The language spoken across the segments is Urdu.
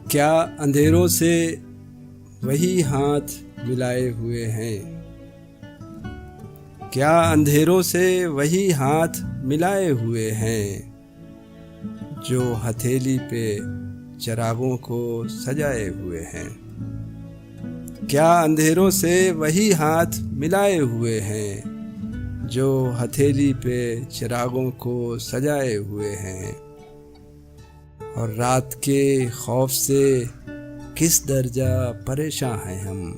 کیا اندھیروں سے وہی ہاتھ ملائے ہوئے ہیں؟ کیا اندھیروں سے وہی ہاتھ ملائے ہوئے ہیں جو ہتھیلی پہ چراغوں کو سجائے ہوئے ہیں؟ کیا اندھیروں سے وہی ہاتھ ملائے ہوئے ہیں جو ہتھیلی پہ چراغوں کو سجائے ہوئے ہیں؟ اور رات کے خوف سے کس درجہ پریشاں ہیں ہم،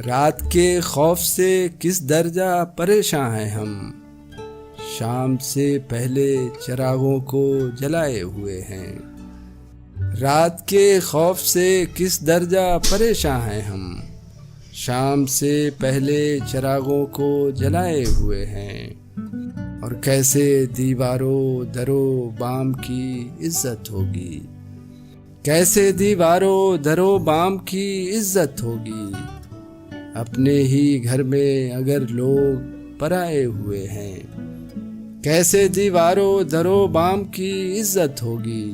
رات کے خوف سے کس درجہ پریشاں ہیں ہم، شام سے پہلے چراغوں کو جلائے ہوئے ہیں۔ رات کے خوف سے کس درجہ پریشاں ہیں ہم، شام سے پہلے چراغوں کو جلائے ہوئے ہیں۔ اور کیسے دیواروں درو بام کی عزت ہوگی، کیسے دیواروں درو بام کی عزت ہوگی، اپنے ہی گھر میں اگر لوگ پرائے ہوئے ہیں۔ کیسے دیواروں درو بام کی عزت ہوگی،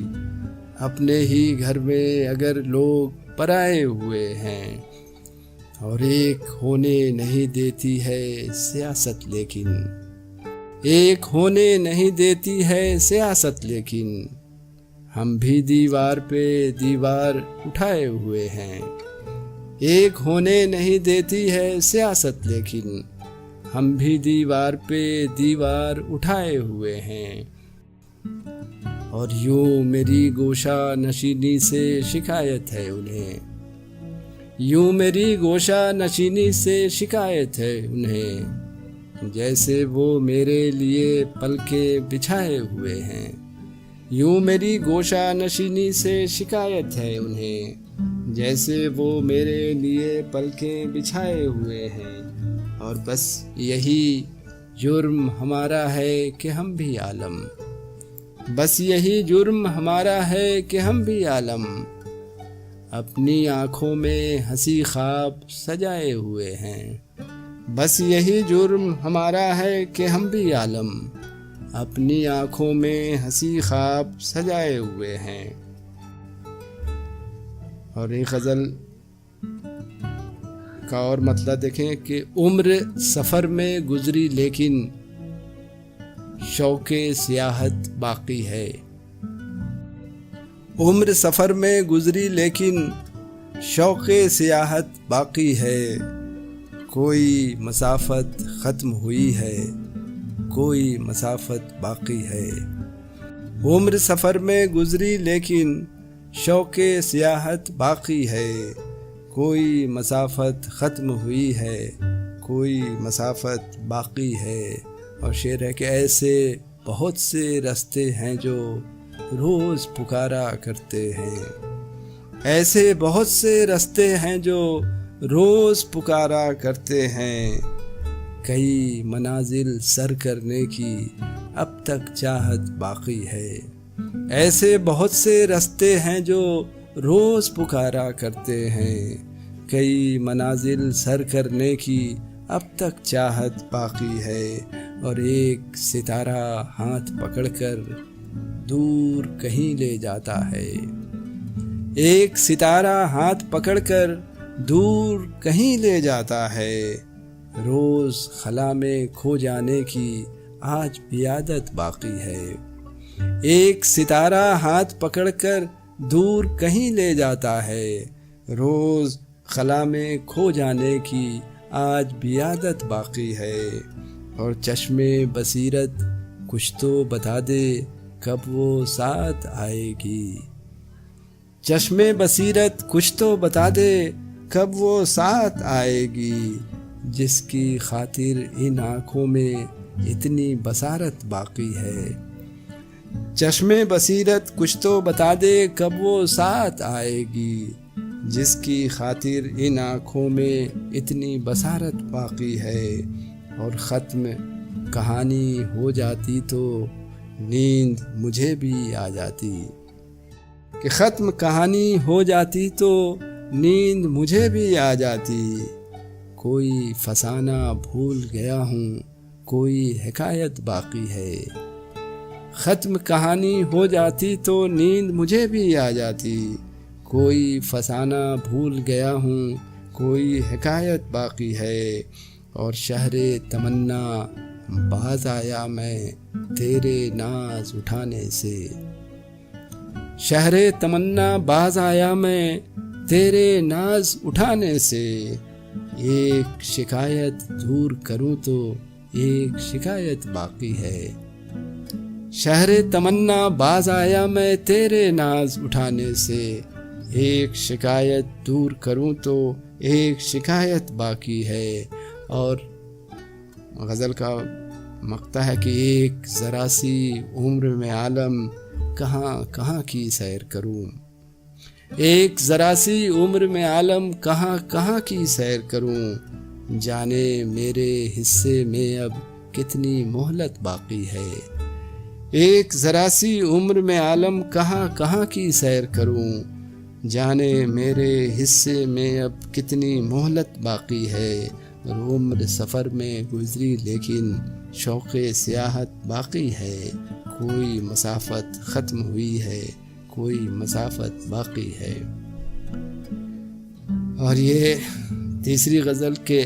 اپنے ہی گھر میں اگر لوگ پرائے ہوئے ہیں۔ اور ایک ہونے نہیں دیتی ہے سیاست لیکن، ایک ہونے نہیں دیتی ہے سیاست لیکن، ہم بھی دیوار پہ دیوار اٹھائے ہوئے ہیں۔ ایک ہونے نہیں دیتی ہے سیاست لیکن، ہم بھی دیوار پہ دیوار اٹھائے ہوئے ہیں۔ اور یوں میری گوشہ نشینی سے شکایت ہے انہیں، یوں میری گوشہ نشینی سے شکایت ہے انہیں، جیسے وہ میرے لیے پلکیں بچھائے ہوئے ہیں۔ یوں میری گوشہ نشینی سے شکایت ہے انہیں، جیسے وہ میرے لیے پلکیں بچھائے ہوئے ہیں۔ اور بس یہی جرم ہمارا ہے کہ ہم بھی عالم، بس یہی جرم ہمارا ہے کہ ہم بھی عالم، اپنی آنکھوں میں ہنسی خواب سجائے ہوئے ہیں۔ بس یہی جرم ہمارا ہے کہ ہم بھی عالم، اپنی آنکھوں میں ہنسی خواب سجائے ہوئے ہیں۔ اور ایک غزل کا اور مطلب دیکھیں کہ عمر سفر میں گزری لیکن شوق سیاحت باقی ہے۔ عمر سفر میں گزری لیکن شوق سیاحت باقی ہے، کوئی مسافت ختم ہوئی ہے، کوئی مسافت باقی ہے۔ عمر سفر میں گزری لیکن شوق سیاحت باقی ہے، کوئی مسافت ختم ہوئی ہے، کوئی مسافت باقی ہے۔ اور شعر ہے کہ ایسے بہت سے راستے ہیں جو روز پکارا کرتے ہیں، ایسے بہت سے راستے ہیں جو روز پکارا کرتے ہیں، کئی منازل سر کرنے کی اب تک چاہت باقی ہے۔ ایسے بہت سے راستے ہیں جو روز پکارا کرتے ہیں، کئی منازل سر کرنے کی اب تک چاہت باقی ہے۔ اور ایک ستارہ ہاتھ پکڑ کر دور کہیں لے جاتا ہے، ایک ستارہ ہاتھ پکڑ کر دور کہیں لے جاتا ہے، روز خلا میں کھو جانے کی آج بھی عادت باقی ہے۔ ایک ستارہ ہاتھ پکڑ کر دور کہیں لے جاتا ہے، روز خلا میں کھو جانے کی آج بھی عادت باقی ہے۔ اور چشم بصیرت کچھ تو بتا دے کب وہ ساتھ آئے گی، چشم بصیرت کچھ تو بتا دے کب وہ ساتھ آئے گی، جس کی خاطر ان آنکھوں میں اتنی بصارت باقی ہے۔ چشم بصیرت کچھ تو بتا دے کب وہ ساتھ آئے گی، جس کی خاطر ان آنکھوں میں اتنی بصارت باقی ہے۔ اور ختم کہانی ہو جاتی تو نیند مجھے بھی آ جاتی، کہ ختم کہانی ہو جاتی تو نیند مجھے بھی آ جاتی، کوئی فسانہ بھول گیا ہوں کوئی حکایت باقی ہے۔ ختم کہانی ہو جاتی تو نیند مجھے بھی آ جاتی. کوئی فسانہ بھول گیا ہوں، کوئی حکایت باقی ہے، اور شہر تمنا باز آیا میں تیرے ناز اٹھانے سے. شہر تمنا باز آیا میں تیرے ناز اٹھانے سے. ایک شکایت دور کروں تو ایک شکایت باقی ہے. شہر تمنا باز آیا میں تیرے ناز اٹھانے سے. ایک شکایت دور کروں تو ایک شکایت باقی ہے. اور غزل کا مقطع ہے کہ ایک ذرا سی عمر میں عالم کہاں کہاں کی سیر کروں. ایک ذرا سی عمر میں عالم کہاں کہاں کی سیر کروں. جانے میرے حصے میں اب کتنی مہلت باقی ہے. ایک ذرا سی عمر میں عالم کہاں کہاں کی سیر کروں. جانے میرے حصے میں اب کتنی مہلت باقی ہے. اور عمر سفر میں گزری لیکن شوق سیاحت باقی ہے. کوئی مسافت ختم ہوئی ہے، کوئی مسافت باقی ہے. اور یہ تیسری غزل کے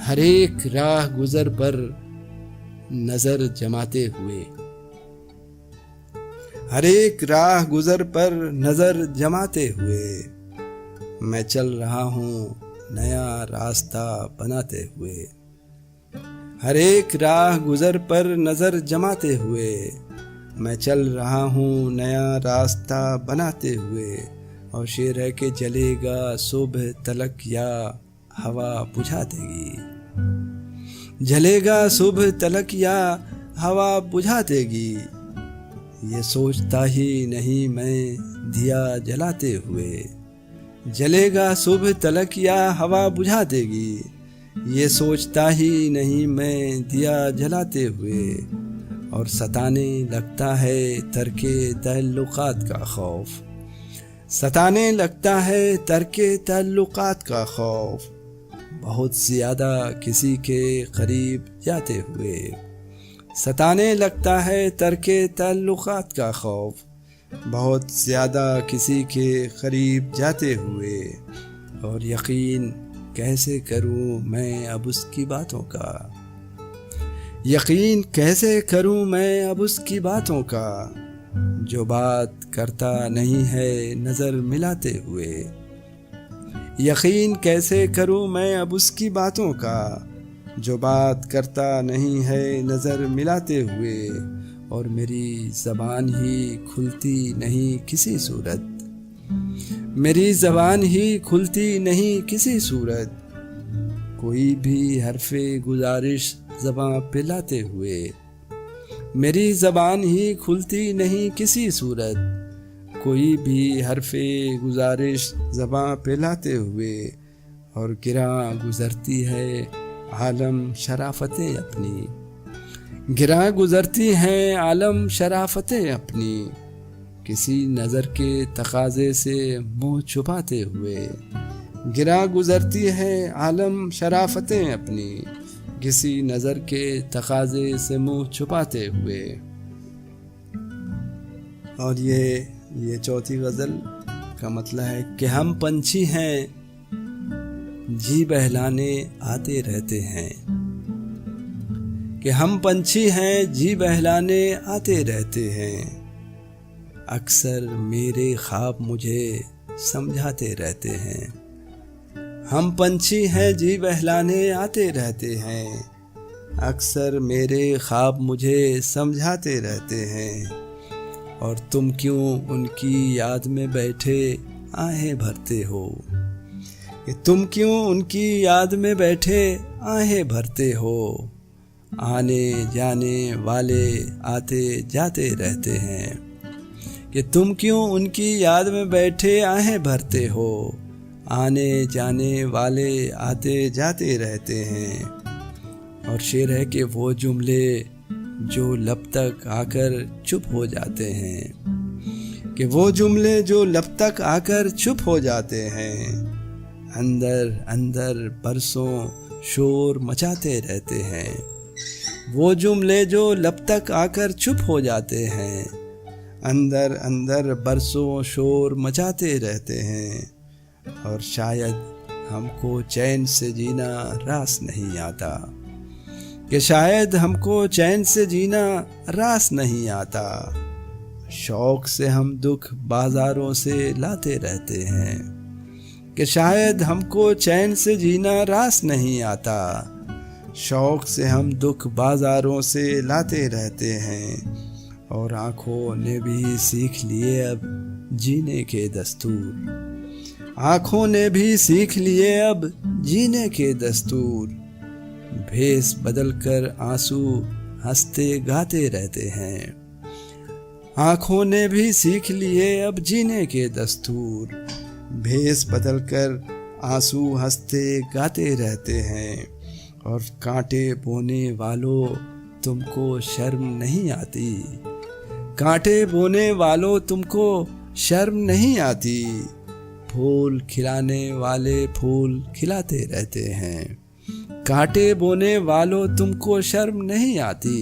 ہر ایک راہ گزر پر نظر جماتے ہوئے. ہر ایک راہ گزر پر نظر جماتے ہوئے میں چل رہا ہوں نیا راستہ بناتے ہوئے. ہر ایک راہ گزر پر نظر جماتے ہوئے میں چل رہا ہوں نیا راستہ بناتے ہوئے. اور شعر ہے کہ جلے گا صبح تلک یا ہوا بجھا دے گی. جلے گا صبح تلک یا ہوا بجھا دے گی. یہ سوچتا ہی نہیں میں دیا جلاتے ہوئے. جلے گا صبح تلک یا ہوا بجھا دے گی. یہ سوچتا ہی نہیں میں دیا جلاتے ہوئے. اور ستانے لگتا ہے ترک تعلقات کا خوف. ستانے لگتا ہے ترک تعلقات کا خوف. بہت زیادہ کسی کے قریب جاتے ہوئے. ستانے لگتا ہے ترک تعلقات کا خوف. بہت زیادہ کسی کے قریب جاتے ہوئے. اور یقین کیسے کروں میں اب اس کی باتوں کا. یقین کیسے کروں میں اب اس کی باتوں کا. جو بات کرتا نہیں ہے نظر ملاتے ہوئے. یقین کیسے کروں میں اب اس کی باتوں کا. جو بات کرتا نہیں ہے نظر ملاتے ہوئے. اور میری زبان ہی کھلتی نہیں کسی صورت. میری زبان ہی کھلتی نہیں کسی صورت. کوئی بھی حرف گزارش زباں پہ لاتے ہوئے. میری زبان ہی کھلتی نہیں کسی صورت. کوئی بھی حرف گزارش زباں پہ لاتے ہوئے. اور گراں گزرتی ہے عالم شرافتیں اپنی. گراں گزرتی ہیں عالم شرافتیں اپنی. کسی نظر کے تقاضے سے منہ چھپاتے ہوئے. گراں گزرتی ہے عالم شرافتیں اپنی. کسی نظر کے تقاضے سے منہ چھپاتے ہوئے. اور یہ چوتھی غزل کا مطلب ہے کہ ہم پنچھی ہیں جی بہلانے آتے رہتے ہیں. کہ ہم پنچھی ہیں جی بہلانے آتے رہتے ہیں. اکثر میرے خواب مجھے سمجھاتے رہتے ہیں. ہم پنچھی ہیں جی بہلانے آتے رہتے ہیں. اکثر میرے خواب مجھے سمجھاتے رہتے ہیں. اور تم کیوں ان کی یاد میں بیٹھے آہیں بھرتے ہو. کہ تم کیوں ان کی یاد میں بیٹھے آہیں بھرتے ہو. آنے جانے والے آتے جاتے رہتے ہیں. کہ تم کیوں ان کی یاد میں بیٹھے آہیں بھرتے ہو. آنے جانے والے آتے جاتے رہتے ہیں. اور شعر ہے کہ وہ جملے جو لب تک آ کر چپ ہو جاتے ہیں. کہ وہ جملے جو لب تک آ کر چپ ہو جاتے ہیں. اندر اندر برسوں شور مچاتے رہتے ہیں. وہ جملے جو لب تک آ کر چپ ہو جاتے ہیں، اندر اندر برسوں شور مچاتے رہتے ہیں، اور شاید ہم کو چین سے جینا راس نہیں آتا، کہ شاید ہم کو چین سے جینا راس نہیں آتا۔ شوق سے ہم دکھ بازاروں سے لاتے رہتے ہیں، کہ شاید ہم کو چین سے جینا راس نہیں آتا۔ شوق سے ہم دکھ بازاروں سے لاتے رہتے ہیں، اور آنکھوں نے بھی سیکھ لیے اب جینے کے دستور، آنکھوں نے بھی سیکھ لیے اب جینے کے دستور۔ بھیس بدل کر آنسو ہنستے گاتے رہتے ہیں، آنکھوں نے بھی سیکھ لیے اب جینے کے دستور۔ بھیس بدل کر آنسو ہنستے گاتے رہتے ہیں، اور کانٹے بونے والوں تم کو شرم نہیں آتی، کانٹے بونے والوں تم کو شرم نہیں آتی۔ پھول کھلانے والے پھول کھلاتے رہتے ہیں، کانٹے بونے والوں تم کو شرم نہیں آتی۔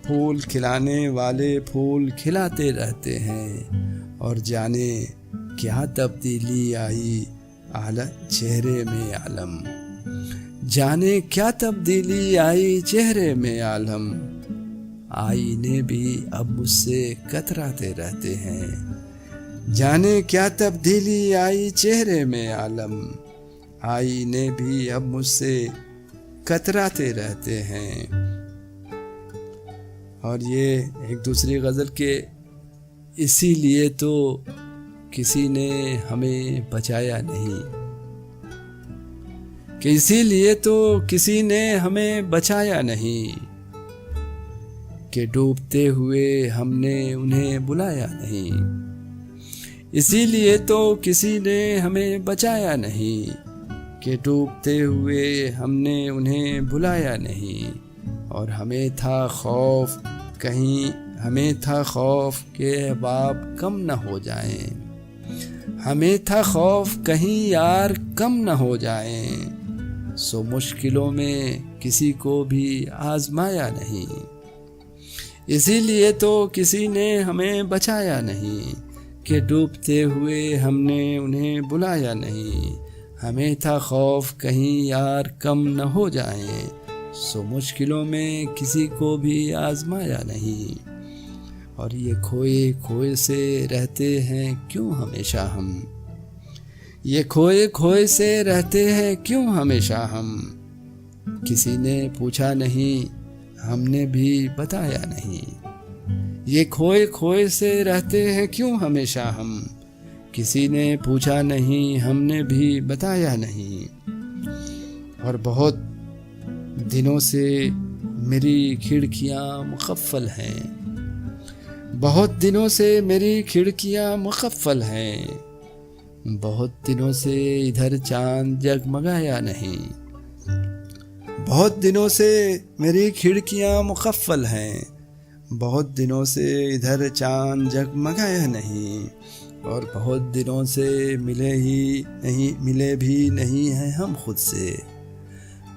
پھول کھلانے والے پھول کھلاتے رہتے ہیں، اور جانے کیا تبدیلی آئی چہرے میں عالم، جانے کیا تبدیلی آئی چہرے میں عالم۔ آئینے بھی اب مجھ سے کتراتے رہتے ہیں، جانے کیا تبدیلی آئی چہرے میں عالم۔ آئینے بھی اب مجھ سے کتراتے رہتے ہیں۔ اور یہ ایک دوسری غزل کے اسی لیے تو کسی نے ہمیں بچایا نہیں، کہ اسی لیے تو کسی نے ہمیں بچایا نہیں، کہ ڈوبتے ہوئے ہم نے انہیں بلایا نہیں، اسی لیے تو کسی نے ہمیں بچایا نہیں، کہ ڈوبتے ہوئے ہم نے انہیں بلایا نہیں۔ اور ہمیں تھا خوف کہ احباب کم نہ ہو جائیں، ہمیں تھا خوف کہیں یار کم نہ ہو جائیں، سو مشکلوں میں کسی کو بھی آزمایا نہیں، اسی لیے تو کسی نے ہمیں بچایا نہیں، کہ ڈوبتے ہوئے ہم نے انہیں بلایا نہیں۔ ہمیں تھا خوف کہیں یار کم نہ ہو جائیں، سو مشکلوں میں کسی کو بھی آزمایا نہیں۔ اور یہ کھوئے کھوئے سے رہتے ہیں کیوں ہمیشہ ہم، یہ کھوئے کھوئے سے رہتے ہیں کیوں ہمیشہ ہم، کسی نے پوچھا نہیں ہم نے بھی بتایا نہیں، یہ کھوئے کھوئے سے رہتے ہیں کیوں ہمیشہ ہم، کسی نے پوچھا نہیں ہم نے بھی بتایا نہیں۔ اور بہت دنوں سے میری کھڑکیاں مقفل ہیں، بہت دنوں سے میری کھڑکیاں مقفل ہیں، بہت دنوں سے ادھر چاند جگمگایا نہیں، بہت دنوں سے میری کھڑکیاں مقفل ہیں، بہت دنوں سے ادھر چاند جگمگایا نہیں، اور بہت دنوں سے ملے بھی نہیں ہیں ہم خود سے،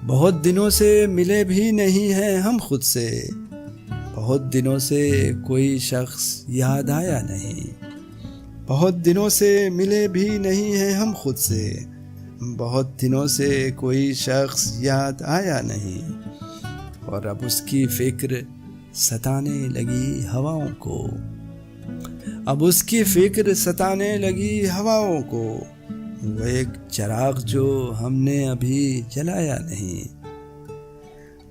بہت دنوں سے ملے بھی نہیں ہیں ہم خود سے، بہت دنوں سے کوئی شخص یاد آیا نہیں، بہت دنوں سے ملے بھی نہیں ہیں ہم خود سے، بہت دنوں سے کوئی شخص یاد آیا نہیں۔ اور اب اس کی فکر ستانے لگی ہواؤں کو، اب اس کی فکر ستانے لگی ہواؤں کو، وہ ایک چراغ جو ہم نے ابھی جلایا نہیں،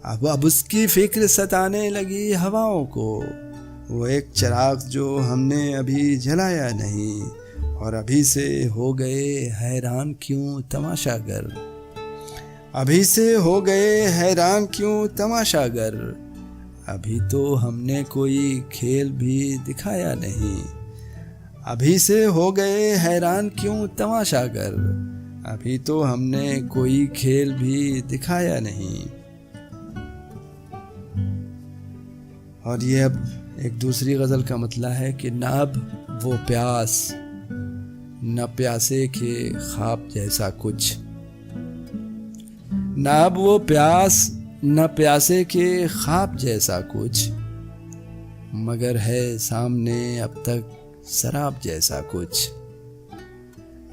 اب اس کی فکر ستانے لگی ہواؤں کو، وہ ایک چراغ جو ہم نے ابھی جلایا نہیں، اور ابھی سے ہو گئے حیران کیوں تماشا گر، ابھی سے ہو گئے حیران کیوں تماشا گر، ابھی تو ہم نے کوئی کھیل بھی دکھایا نہیں، ابھی سے ہو گئے حیران کیوں تماشا گر، ابھی تو ہم نے کوئی کھیل بھی دکھایا نہیں۔ اور یہ اب ایک دوسری غزل کا مطلع ہے کہ نہ اب وہ پیاس، نہ پیاسے کے خواب جیسا کچھ، نہ اب وہ پیاس نہ پیاسے کے خواب جیسا کچھ، مگر ہے سامنے اب تک سراب جیسا کچھ۔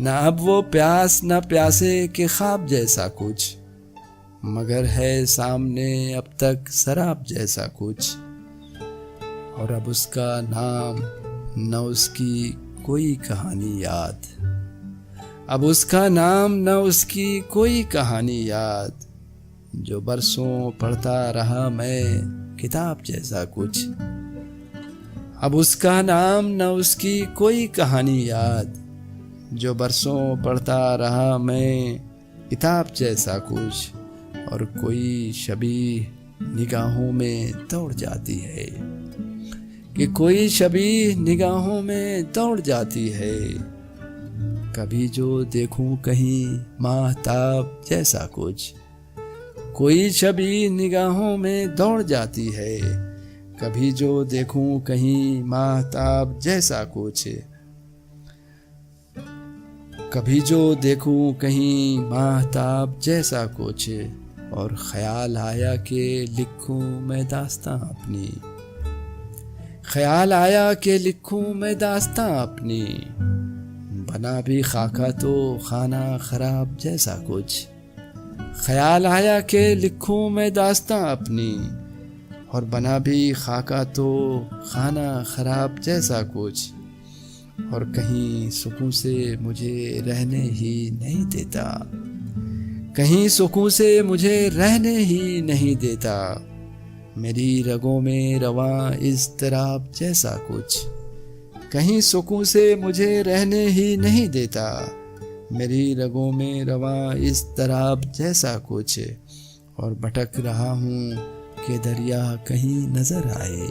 نہ اب وہ پیاس نہ پیاسے کے خواب جیسا کچھ، مگر ہے سامنے اب تک سراب جیسا کچھ۔ اور اب اس کا نام نہ اس کی کوئی کہانی یاد، اب اس کا نام نہ اس کی کوئی کہانی یاد، جو برسوں پڑھتا رہا میں کتاب جیسا کچھ۔ اب اس کا نام نہ اس کی کوئی کہانی یاد، جو برسوں پڑھتا رہا میں کتاب جیسا کچھ۔ اور کوئی شبیہ نگاہوں میں دوڑ جاتی ہے، کہ کوئی شبیہ نگاہوں میں دوڑ جاتی ہے، کبھی جو دیکھوں کہیں ماہتاب جیسا کچھ۔ کوئی شبیہ نگاہوں میں دوڑ جاتی ہے، کبھی جو دیکھوں کہیں ماہتاب جیسا کچھ۔ کبھی جو دیکھوں کہیں ماہتاب جیسا کچھ، اور خیال آیا کہ لکھوں میں داستاں اپنی، خیال آیا کہ لکھوں میں داستاں اپنی، بنا بھی خاکہ تو خانہ خراب جیسا کچھ۔ خیال آیا کہ لکھوں میں داستاں اپنی، اور بنا بھی خاکہ تو خانہ خراب جیسا کچھ۔ اور کہیں سکون سے مجھے رہنے ہی نہیں دیتا، کہیں سکون سے مجھے رہنے ہی نہیں دیتا، میری رگوں میں رواں اضطراب جیسا کچھ۔ کہیں سکون سے مجھے رہنے ہی نہیں دیتا، میری رگوں میں رواں اضطراب جیسا کچھ۔ اور بھٹک رہا ہوں کہ دریا کہیں نظر آئے،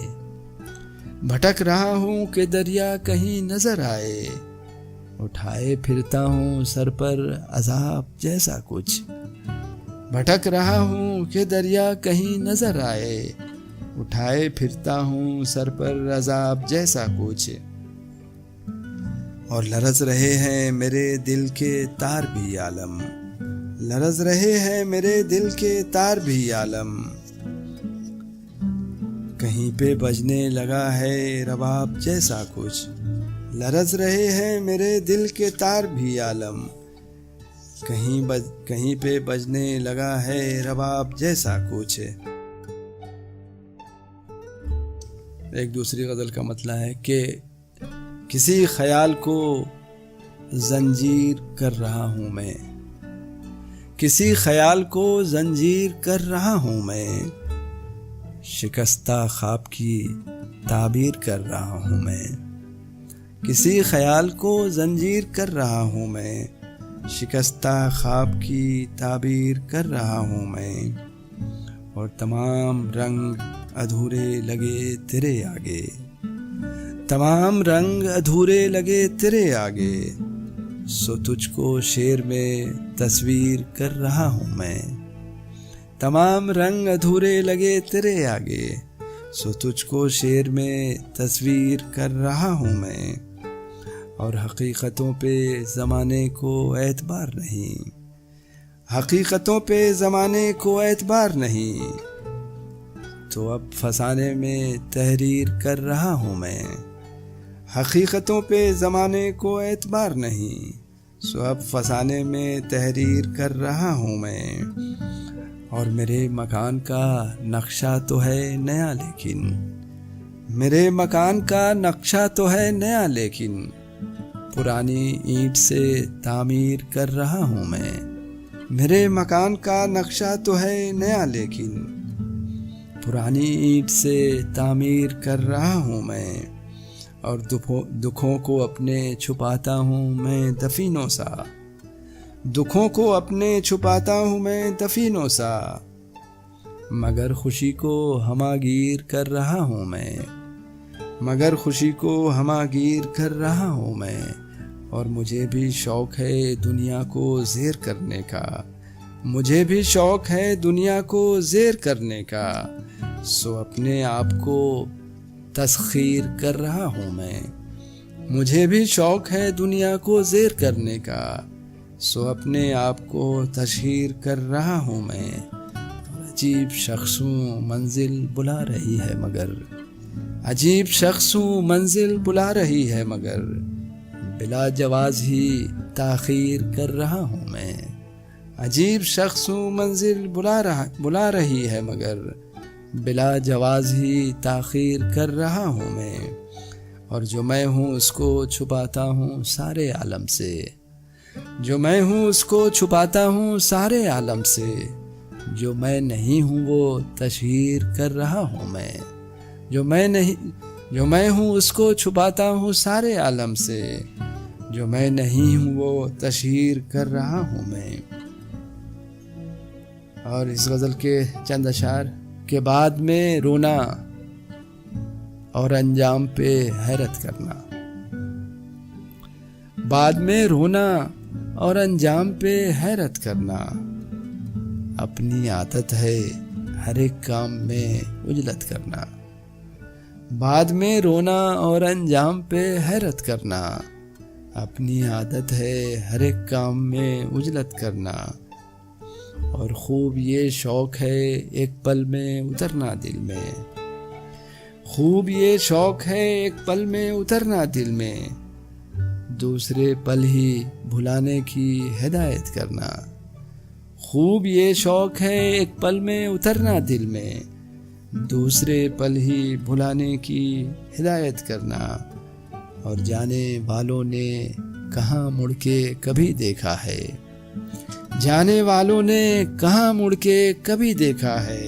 بھٹک رہا ہوں کہ دریا کہیں نظر آئے، اٹھائے پھرتا ہوں سر پر عذاب جیسا کچھ۔ بھٹک رہا ہوں کہ دریا کہیں نظر آئے، اٹھائے پھرتا ہوں سر پر عذاب جیسا کچھ۔ اور لرز رہے ہیں میرے دل کے تار بھی عالم، لرز رہے ہیں میرے دل کے تار بھی عالم، کہیں پہ بجنے لگا ہے رباب جیسا کچھ۔ لرز رہے ہیں میرے دل کے تار بھی عالم، کہیں پہ بجنے لگا ہے رباب جیسا کچھ۔ ایک دوسری غزل کا مطلب ہے کہ کسی خیال کو زنجیر کر رہا ہوں میں، کسی خیال کو زنجیر کر رہا ہوں میں، شکستہ خواب کی تعبیر کر رہا ہوں میں، کسی خیال کو زنجیر کر رہا ہوں میں، شکستہ خواب کی تعبیر کر رہا ہوں میں۔ اور تمام رنگ ادھورے لگے تیرے آگے، تمام رنگ ادھورے لگے تیرے آگے، سو تجھ کو شعر میں تصویر کر رہا ہوں میں۔ تمام رنگ ادھورے لگے تیرے آگے، سو تجھ کو شعر میں تصویر کر رہا ہوں میں۔ اور حقیقتوں پہ زمانے کو اعتبار نہیں، حقیقتوں پہ زمانے کو اعتبار نہیں، تو اب فسانے میں تحریر کر رہا ہوں میں۔ حقیقتوں پہ زمانے کو اعتبار نہیں، سو اب فسانے میں تحریر کر رہا ہوں میں۔ اور میرے مکان کا نقشہ تو ہے نیا لیکن، میرے مکان کا نقشہ تو ہے نیا لیکن، پرانی اینٹ سے تعمیر کر رہا ہوں میں۔ میرے مکان کا نقشہ تو ہے نیا لیکن، پرانی اینٹ سے تعمیر کر رہا ہوں میں۔ اور دکھوں کو اپنے چھپاتا ہوں میں دفینوں سا، دکھوں کو اپنے چھپاتا ہوں میں دفینوں سا، مگر خوشی کو ہماگیر کر رہا ہوں میں، مگر خوشی کو ہماگیر کر رہا ہوں میں۔ اور مجھے بھی شوق ہے دنیا کو زیر کرنے کا، مجھے بھی شوق ہے دنیا کو زیر کرنے کا، سو اپنے آپ کو تسخیر کر رہا ہوں میں۔ مجھے بھی شوق ہے دنیا کو زیر کرنے کا، سو اپنے آپ کو تشہیر کر رہا ہوں میں۔ عجیب شخصوں منزل بلا رہی ہے مگر، عجیب شخصوں منزل بلا رہی ہے مگر، بلا جواز ہی تاخیر کر رہا ہوں میں، عجیب شخصوں منزل بلا رہی ہے مگر، بلا جواز ہی تاخیر کر رہا ہوں میں، اور جو میں ہوں اس کو چھپاتا ہوں سارے عالم سے، جو میں ہوں اس کو چھپاتا ہوں سارے عالم سے، جو میں نہیں ہوں وہ تشہیر کر رہا ہوں میں، جو میں ہوں اس کو چھپاتا ہوں سارے عالم سے، جو میں نہیں ہوں وہ تشہیر کر رہا ہوں میں۔ اور اس غزل کے چند اشعار کہ بعد میں رونا اور انجام پہ حیرت کرنا، بعد میں رونا اور انجام پہ حیرت کرنا، اپنی عادت ہے ہر ایک کام میں عجلت کرنا، بعد میں رونا اور انجام پہ حیرت کرنا، اپنی عادت ہے ہر ایک کام میں عجلت کرنا، اور خوب یہ شوق ہے ایک پل میں اترنا دل میں، خوب یہ شوق ہے ایک پل میں اترنا دل میں، دوسرے پل ہی بھلانے کی ہدایت کرنا، خوب یہ شوق ہے ایک پل میں اترنا دل میں، دوسرے پل ہی بھلانے کی ہدایت کرنا، اور جانے والوں نے کہاں مڑ کے کبھی دیکھا ہے، جانے والوں نے کہاں مڑ کے کبھی دیکھا ہے،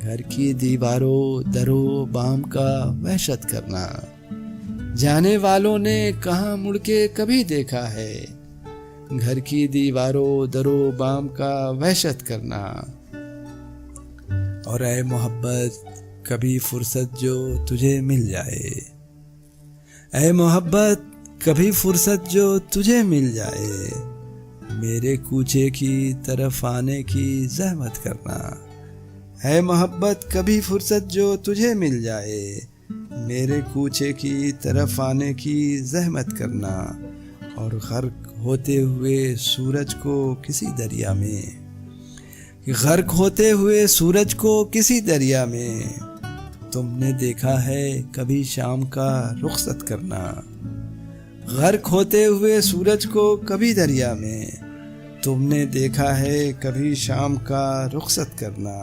گھر کی دیواروں درو بام کا وحشت کرنا، جانے والوں نے کہاں مڑ کے کبھی دیکھا ہے، گھر کی دیواروں درو بام کا وحشت کرنا، اور اے محبت کبھی فرصت جو تجھے مل جائے، اے محبت کبھی فرصت جو تجھے مل جائے، میرے کوچے کی طرف آنے کی زحمت کرنا، اے محبت کبھی فرصت جو تجھے مل جائے، میرے کوچے کی طرف آنے کی زحمت کرنا، اور غرق ہوتے ہوئے سورج کو کسی دریا میں، غرق ہوتے ہوئے سورج کو کسی دریا میں، تم نے دیکھا ہے کبھی شام کا رخصت کرنا، غرق ہوتے ہوئے سورج کو کبھی دریا میں، تم نے دیکھا ہے کبھی شام کا رخصت کرنا،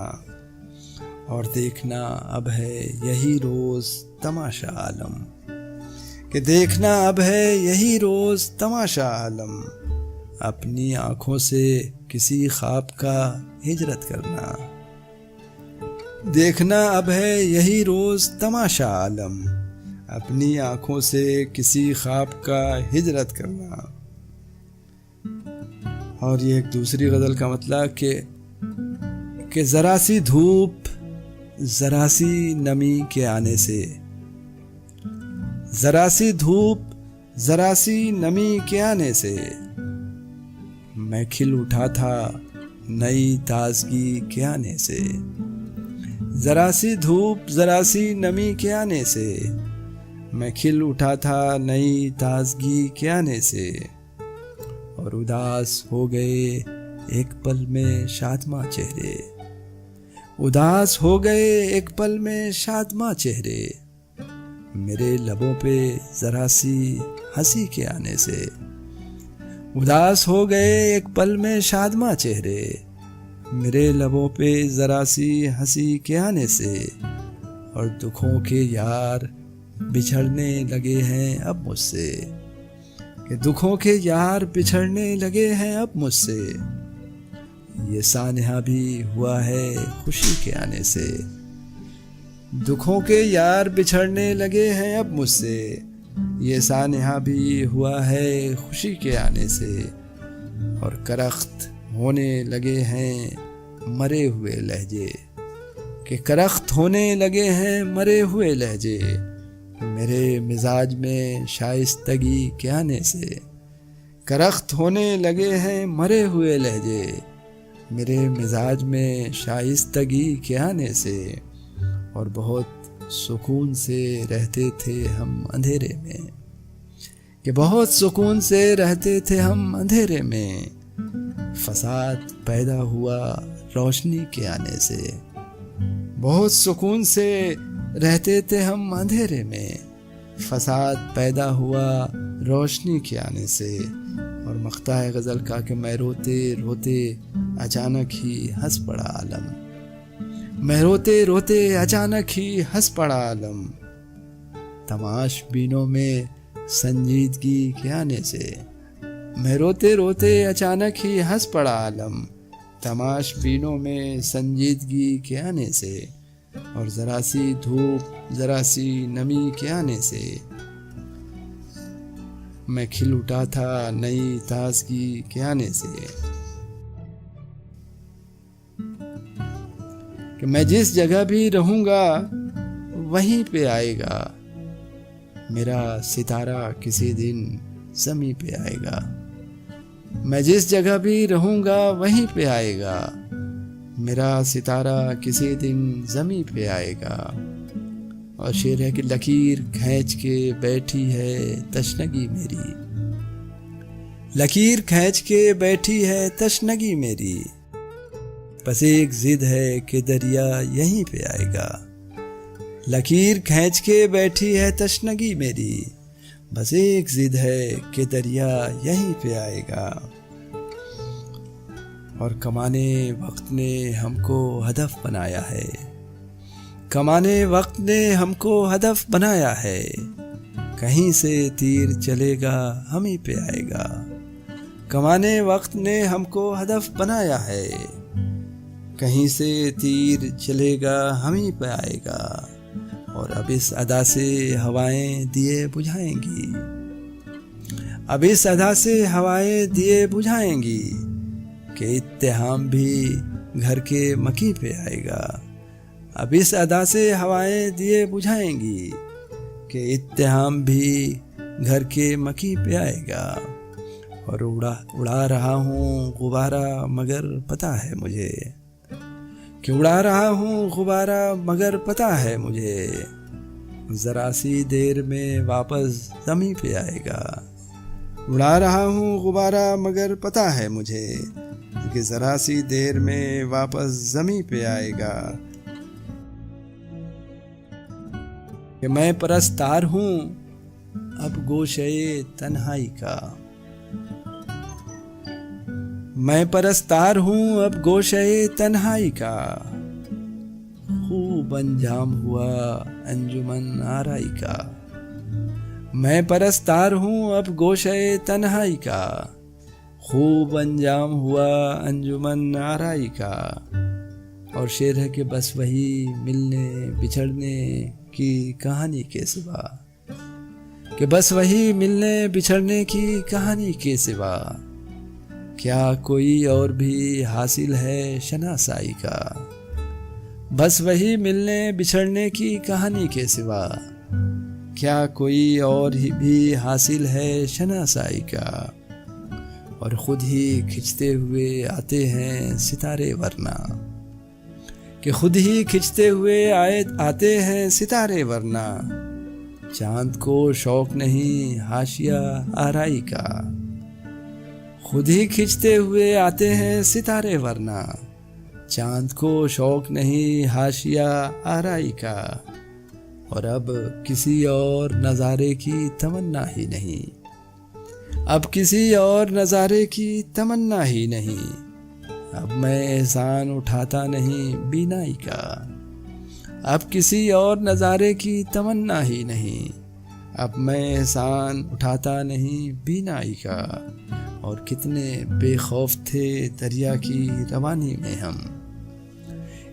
اور دیکھنا اب ہے یہی روز تماشا عالم، کہ دیکھنا اب ہے یہی روز تماشا عالم، اپنی آنکھوں سے کسی خواب کا ہجرت کرنا، دیکھنا اب ہے یہی روز تماشا عالم، اپنی آنکھوں سے کسی خواب کا ہجرت کرنا۔ اور یہ ایک دوسری غزل کا مطلب کہ ذرا سی دھوپ ذرا سی نمی کے آنے سے، ذرا سی دھوپ ذرا سی نمی کے آنے سے، میں کھل اٹھا تھا نئی تازگی کے آنے سے، ذرا سی دھوپ ذرا سی نمی کے آنے سے، میں کھل اٹھا تھا نئی تازگی کے آنے سے، اور اداس ہو گئے ایک پل میں شادماں چہرے، اداس ہو گئے ایک پل میں شادماں چہرے، میرے لبوں پہ ذرا سی ہنسی کے آنے سے، اداس ہو گئے ایک پل میں شادماں چہرے، میرے لبوں پہ ذرا سی ہنسی کے آنے سے، اور دکھوں کے یار بچھڑنے لگے ہیں اب مجھ سے، کہ دکھوں کے یار بچھڑنے لگے ہیں اب مجھ سے، یہ سانحہ بھی ہوا ہے خوشی کے آنے سے، دکھوں کے یار بچھڑنے لگے ہیں اب مجھ سے، یہ سانحہ بھی ہوا ہے خوشی کے آنے سے، اور کرخت ہونے لگے ہیں مرے ہوئے لہجے، کہ کرخت ہونے لگے ہیں مرے ہوئے لہجے، میرے مزاج میں شائستگی کے آنے سے، کرخت ہونے لگے ہیں مرے ہوئے لہجے، میرے مزاج میں شائستگی کے آنے سے، اور بہت سکون سے رہتے تھے ہم اندھیرے میں، کہ بہت سکون سے رہتے تھے ہم اندھیرے میں، فساد پیدا ہوا روشنی کے آنے سے۔ بہت سکون سے رہتے تھے ہم اندھیرے میں، فساد پیدا ہوا روشنی کے آنے سے۔ اور مقطع غزل کا کہ میں روتے روتے اچانک ہی ہنس پڑا عالم، میں روتے روتے اچانک ہی ہنس پڑا عالم، تماش بینوں میں سنجیدگی کے آنے سے۔ میں روتے روتے اچانک ہی ہنس پڑا عالم، تماش بینوں میں سنجیدگی کے آنے سے۔ اور ذرا سی دھوپ ذرا سی نمی کے آنے سے میں کھل اٹھا تھا نئی تازگی کے آنے سے۔ کہ میں جس جگہ بھی رہوں گا وہیں پہ آئے گا میرا ستارہ، کسی دن زمیں پہ آئے گا۔ میں جس جگہ بھی رہوں گا وہیں پہ آئے گا میرا ستارہ، کسی دن زمیں پہ آئے گا۔ اور شعر ہے کہ لکیر کھینچ کے بیٹھی ہے تشنگی میری، لکیر کھینچ کے بیٹھی ہے تشنگی میری، بس ایک ضد ہے کہ دریا یہیں پہ آئے گا۔ لکیر کھینچ کے بیٹھی ہے تشنگی میری، بس ایک ضد ہے کہ دریا یہیں پہ آئے گا۔ اور کمانے وقت نے ہم کو ہدف بنایا ہے، کمانے وقت نے ہم کو ہدف بنایا ہے، کہیں سے تیر چلے گا ہمیں پہ آئے گا۔ کمانے وقت نے ہم کو ہدف بنایا ہے، کہیں سے تیر چلے گا ہمیں پہ آئے گا۔ اور اب اس ادا سے ہوائیں دیے بجھائیں گی، اب اس ادا سے ہوائیں دیے بجھائیں گی، کہ اتہام بھی گھر کے مکی پہ آئے گا۔ اب اس ادا سے ہوائیں دیے بجھائیں گی، کہ اتہام بھی گھر کے مکی پہ آئے گا۔ اور اڑا رہا ہوں غبارہ مگر پتہ ہے مجھے، کہ اڑا رہا ہوں غبارہ مگر پتہ ہے مجھے، ذرا سی دیر میں واپس زمیں پہ آئے گا۔ اڑا رہا ہوں غبارہ مگر پتہ ہے مجھے، کہ ذرا سی دیر میں واپس زمیں پہ آئے گا۔ کہ میں پرستار ہوں اب گوشے تنہائی کا، میں پرستار ہوں اب گوشے تنہائی کا، خوب انجام ہوا انجمن آرائی کا۔ میں پرستار ہوں اب گوشے تنہائی کا، خوب انجام ہوا انجمن آرائی کا۔ اور شعر ہے کہ بس وہی ملنے بچھڑنے کی کہانی کے سوا، کہ بس وہی ملنے بچھڑنے کی کہانی کے سوا، کیا کوئی اور بھی حاصل ہے شناسائی کا۔ بس وہی ملنے بچھڑنے کی کہانی کے سوا، کیا کوئی اور بھی حاصل ہے شناسائی کا۔ اور خود ہی کھنچتے ہوئے آتے ہیں ستارے ورنہ، کہ خود ہی کھنچتے ہوئے آتے ہیں ستارے ورنہ، چاند کو شوق نہیں حاشیہ آرائی کا۔ خود ہی کھنچتے ہوئے آتے ہیں ستارے ورنہ، چاند کو شوق نہیں حاشیہ آرائی کا۔ اور اب کسی اور نظارے کی تمنا ہی نہیں، اب کسی اور نظارے کی تمنا ہی نہیں، اب میں احسان اٹھاتا نہیں بینائی کا۔ اب کسی اور نظارے کی تمنا ہی نہیں، اب میں احسان اٹھاتا نہیں بینائی کا۔ اور کتنے بے خوف تھے دریا کی روانی میں ہم،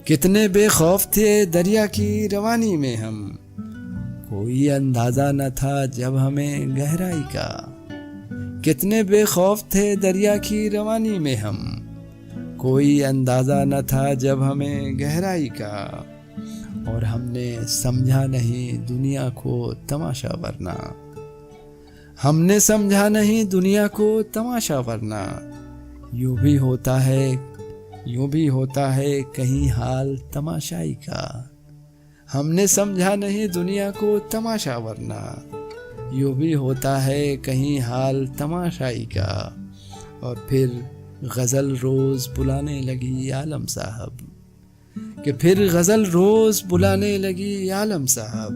کتنے بے خوف تھے دریا کی روانی میں ہم، کوئی اندازہ نہ تھا جب ہمیں گہرائی کا۔ کتنے بے خوف تھے دریا کی روانی میں ہم، کوئی اندازہ نہ تھا جب ہمیں گہرائی کا۔ اور ہم نے سمجھا نہیں دنیا کو تماشا ورنہ، ہم نے سمجھا نہیں دنیا کو تماشا ورنہ، یوں بھی ہوتا ہے کہیں حال تماشائی کا۔ ہم نے سمجھا نہیں دنیا کو تماشا ورنہ، یوں بھی ہوتا ہے کہیں حال تماشائی کا۔ اور پھر غزل روز بلانے لگی عالم صاحب، کہ پھر غزل روز بلانے لگی عالم صاحب،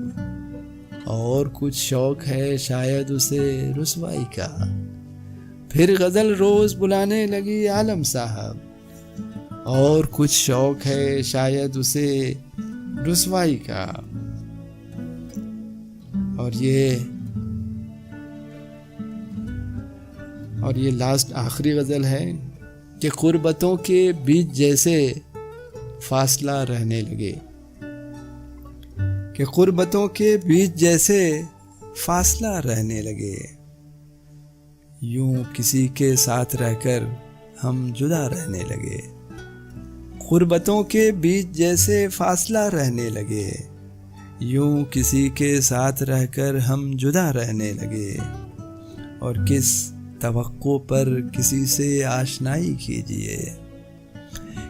اور کچھ شوق ہے شاید اسے رسوائی کا، پھر غزل روز بلانے لگی عالم صاحب، اور کچھ شوق ہے شاید اسے رسوائی کا۔ اور یہ لاسٹ آخری غزل ہے کہ قربتوں کے بیچ جیسے فاصلہ رہنے لگے، کہ قربتوں کے بیچ جیسے فاصلہ رہنے لگے، یوں کسی کے ساتھ رہ کر ہم جدا رہنے لگے، قربتوں کے بیچ جیسے فاصلہ رہنے لگے، یوں کسی کے ساتھ رہ کر ہم جدا رہنے لگے، اور کس توقع پر کسی سے آشنائی کیجیے،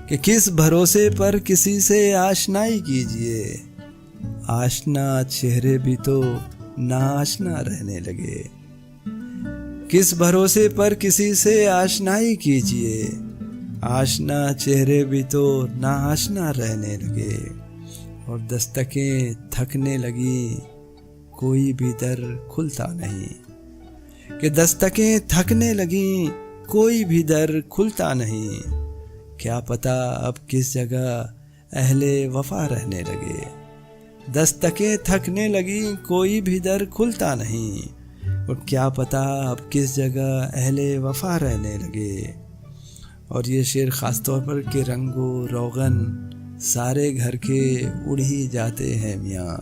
کہ کس بھروسے پر کسی سے آشنائی کیجیے، آشنا چہرے بھی تو ناآشنا رہنے لگے، کس بھروسے پر کسی سے آشنائی کیجیے، آشنا چہرے بھی تو ناآشنا رہنے لگے، اور دستکیں تھکنے لگی کوئی بھی در کھلتا نہیں، کہ دستکیں تھکنے لگیں کوئی بھی در کھلتا نہیں، کیا پتہ اب کس جگہ اہل وفا رہنے لگے، دستکیں تھکنے لگیں کوئی بھی در کھلتا نہیں، اور کیا پتہ اب کس جگہ اہل وفا رہنے لگے۔ اور یہ شعر خاص طور پر کہ رنگ و روغن سارے گھر کے اڑ ہی جاتے ہیں میاں،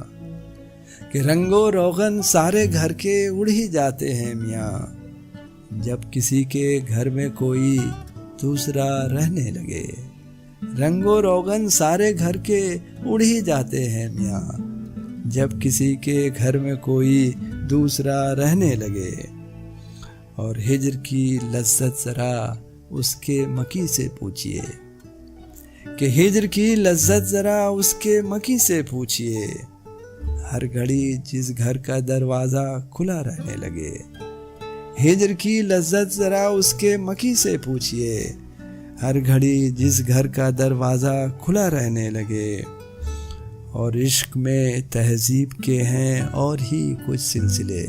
کہ رنگ و روغن سارے گھر کے اڑ ہی جاتے ہیں میاں، جب کسی کے گھر میں کوئی دوسرا رہنے لگے، رنگ و روغن سارے گھر کے اڑ ہی جاتے ہیں میاں، جب کسی کے گھر میں کوئی دوسرا رہنے لگے، اور ہجر کی لذت ذرا اس کے مکی سے پوچھئے، کہ ہجر کی لذت ذرا اس کے مکی سے پوچھئے، ہر گھڑی جس گھر کا دروازہ کھلا رہنے لگے، ہجر کی لذت ذرا اس کے مکی سے پوچھئے، ہر گھڑی جس گھر کا دروازہ کھلا رہنے لگے، اور عشق میں تہذیب کے ہیں اور ہی کچھ سلسلے،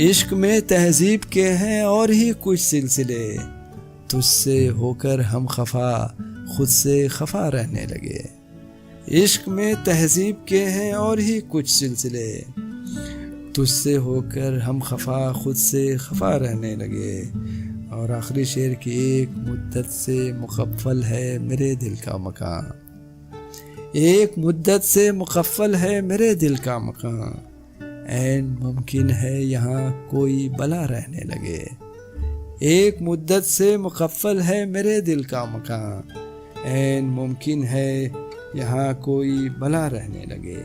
عشق میں تہذیب کے ہیں اور ہی کچھ سلسلے، تجھ سے ہو کر ہم خفا خود سے خفا رہنے لگے، عشق میں تہذیب کے ہیں اور ہی کچھ سلسلے، تجھ سے ہو کر ہم خفا خود سے خفا رہنے لگے۔ اور آخری شعر کی ایک مدت سے مقفل ہے میرے دل کا مکان، ایک مدت سے مقفل ہے میرے دل کا مکان، عین ممکن ہے یہاں کوئی بلا رہنے لگے، ایک مدت سے مقفل ہے میرے دل کا مکان، عین ممکن ہے یہاں کوئی بلا رہنے لگے۔